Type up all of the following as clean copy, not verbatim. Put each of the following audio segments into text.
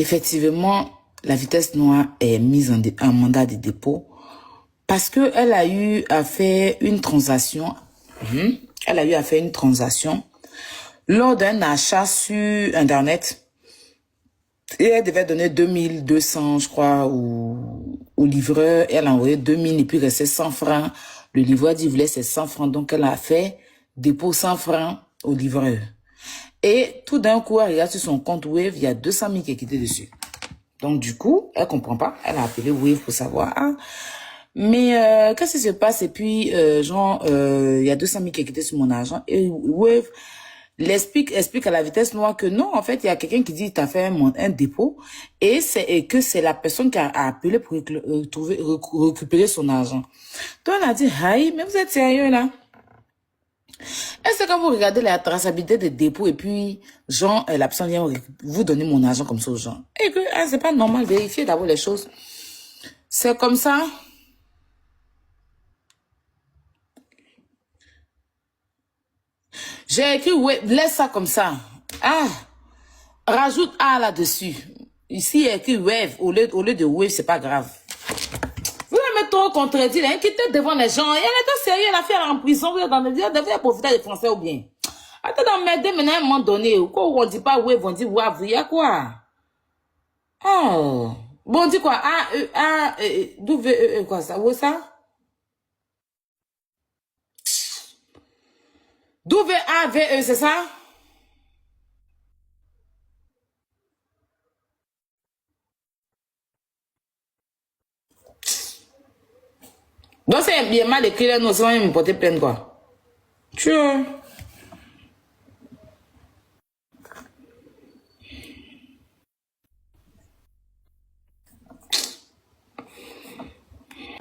effectivement, la vitesse noire est mise en mandat de dépôt parce qu'elle a eu à faire une transaction. Elle a eu à faire une transaction lors d'un achat sur Internet. Et elle devait donner 2200, je crois, au livreur. Elle a envoyé 2000 et puis il restait 100 francs. Le livreur dit qu'il voulait ses 100 francs. Donc, elle a fait dépôt 100 francs au livreur. Et tout d'un coup, elle regarde sur son compte Wave, il y a 200 000 qui est quitté dessus. Donc, du coup, elle comprend pas. Elle a appelé Wave pour savoir. Ah, mais qu'est-ce qui se passe? Et puis, il y a 200 000 qui est quitté sur mon argent. Et Wave explique à la vitesse noire que non, en fait, il y a quelqu'un qui dit qu'il t'a fait un dépôt et que c'est la personne qui a appelé pour récupérer son argent. Donc, on a dit, aïe, mais vous êtes sérieux là? Est-ce que quand vous regardez la traçabilité des dépôts et puis, la personne vient vous donner mon argent comme ça aux gens? Et que c'est pas normal, vérifiez d'abord les choses. C'est comme ça. J'ai écrit, ouais, laisse ça comme ça. Ah, rajoute A là-dessus. Ici, il y a écrit Wave. Au lieu de Wave, c'est pas grave. Vous allez me trop contredire, hein, quittez devant les gens. Elle était sérieuse, elle a fait en prison. Vous êtes dans le dire, devait profiter des Français ou bien. Attends, d'emmerder maintenant à un moment donné. Quoi, on dit pas Wave, on dit Wave. Il y a quoi? Oh. Bon, on dit quoi? Quoi ça? Où ça? W-A-V-E, c'est ça? Donc c'est bien mal écrit là, nous allons me porter plainte quoi. Tu vois?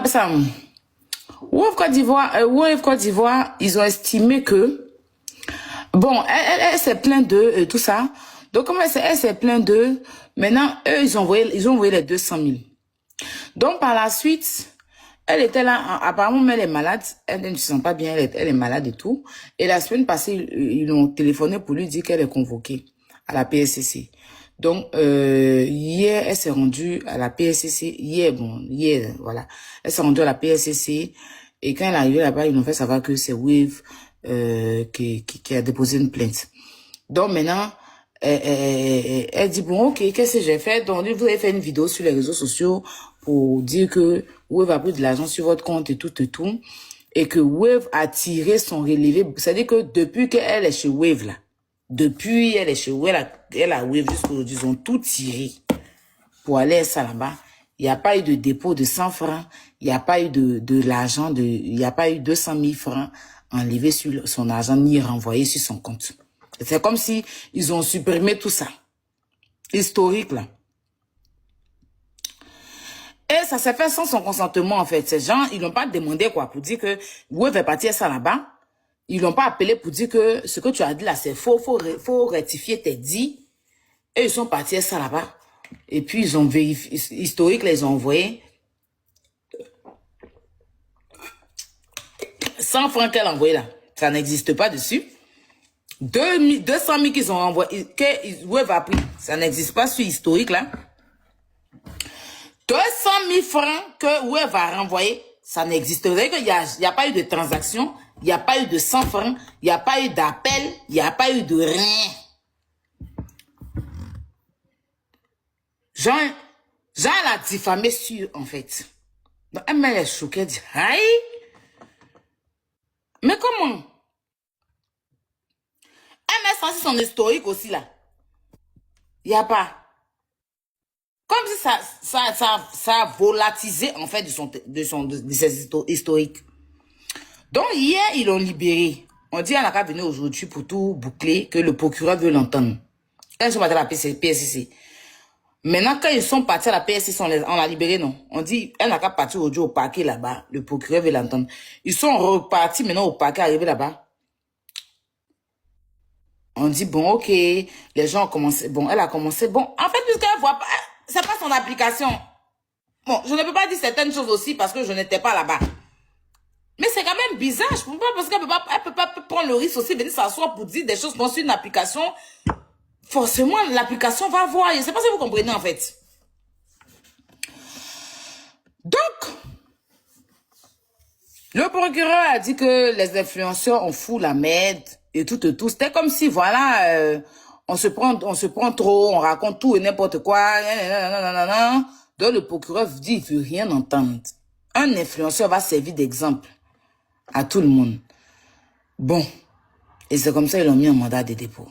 Ça, Wave Côte d'Ivoire, ils ont estimé que bon, elle s'est plainte de tout ça. Donc comme elle s'est plainte de, maintenant eux ils ont envoyé les 200 000. Donc par la suite, elle était là, apparemment elle est malade, elle ne se sent pas bien, elle est malade et tout. Et la semaine passée, ils ont téléphoné pour lui dire qu'elle est convoquée à la PSCC. Donc hier, elle s'est rendue à la PSCC. Hier, voilà. Elle s'est rendue à la PSCC et quand elle est arrivée là-bas, ils ont fait savoir que c'est Wave qui a déposé une plainte. Donc maintenant, elle dit, bon, ok, qu'est-ce que j'ai fait? Donc, vous avez fait une vidéo sur les réseaux sociaux pour dire que Wave a pris de l'argent sur votre compte et tout. Et que Wave a tiré son relevé. C'est-à-dire que depuis qu'elle est chez Wave, là, depuis elle est chez Wave, elle a Wave jusqu'aujourd'hui, ils ont tout tiré pour aller à ça là-bas. Il n'y a pas eu de dépôt de 100 francs. Il n'y a pas eu de l'argent, il n'y a pas eu 200 000 francs enlevés sur son argent ni renvoyés sur son compte. C'est comme si ils ont supprimé tout ça. Historique, là. Et ça s'est fait sans son consentement, en fait. Ces gens, ils n'ont pas demandé, quoi, pour dire que Wave est parti à ça là-bas. Ils n'ont pas appelé pour dire que ce que tu as dit là, c'est faux. Faut rectifier tes dits. Et ils sont partis à ça là-bas. Et puis, ils ont vérifié. Historique, là, ils ont envoyé 100 francs qu'elle a envoyé là. Ça n'existe pas dessus. 200 000 qu'ils ont envoyé, que Wave a pris, ça n'existe pas sur historique là. 200 000 francs que Wave a renvoyé, ça n'existe pas. Il n'y a pas eu de transaction, il n'y a pas eu de 100 francs, il n'y a pas eu d'appel, il n'y a pas eu de rien. Jean l'a diffamé sur, en fait. Donc, elle m'a choquée, elle dit, aïe, mais comment? Elle met ça sur son historique aussi, là. Il n'y a pas. Comme si ça a volatilisé, en fait, de ses historiques. Donc, hier, ils l'ont libéré. On dit, elle n'a qu'à venir aujourd'hui pour tout boucler, que le procureur veut l'entendre. Quand ils sont partis à la PSCC. Maintenant, quand ils sont partis à la PSCC, on l'a libéré, non. On dit, elle n'a qu'à partir aujourd'hui au parquet là-bas. Le procureur veut l'entendre. Ils sont repartis maintenant au parquet, arrivés là-bas. On dit, bon, ok, les gens ont commencé, bon, elle a commencé, bon, en fait, puisqu'elle voit pas, c'est pas son application. Bon, je ne peux pas dire certaines choses aussi parce que je n'étais pas là-bas. Mais c'est quand même bizarre, je ne peux pas, parce qu'elle peut pas prendre le risque aussi, venir s'asseoir pour dire des choses sur une application forcément, l'application va voir. Je ne sais pas si vous comprenez, en fait. Donc, le procureur a dit que les influenceurs ont fou la merde et tout et tout. C'était comme si, voilà, on se prend trop, on raconte tout et n'importe quoi. Nanana. Donc, le procureur dit, il ne veut rien entendre. Un influenceur va servir d'exemple à tout le monde. Bon. Et c'est comme ça qu'ils l'ont mis en mandat de dépôt.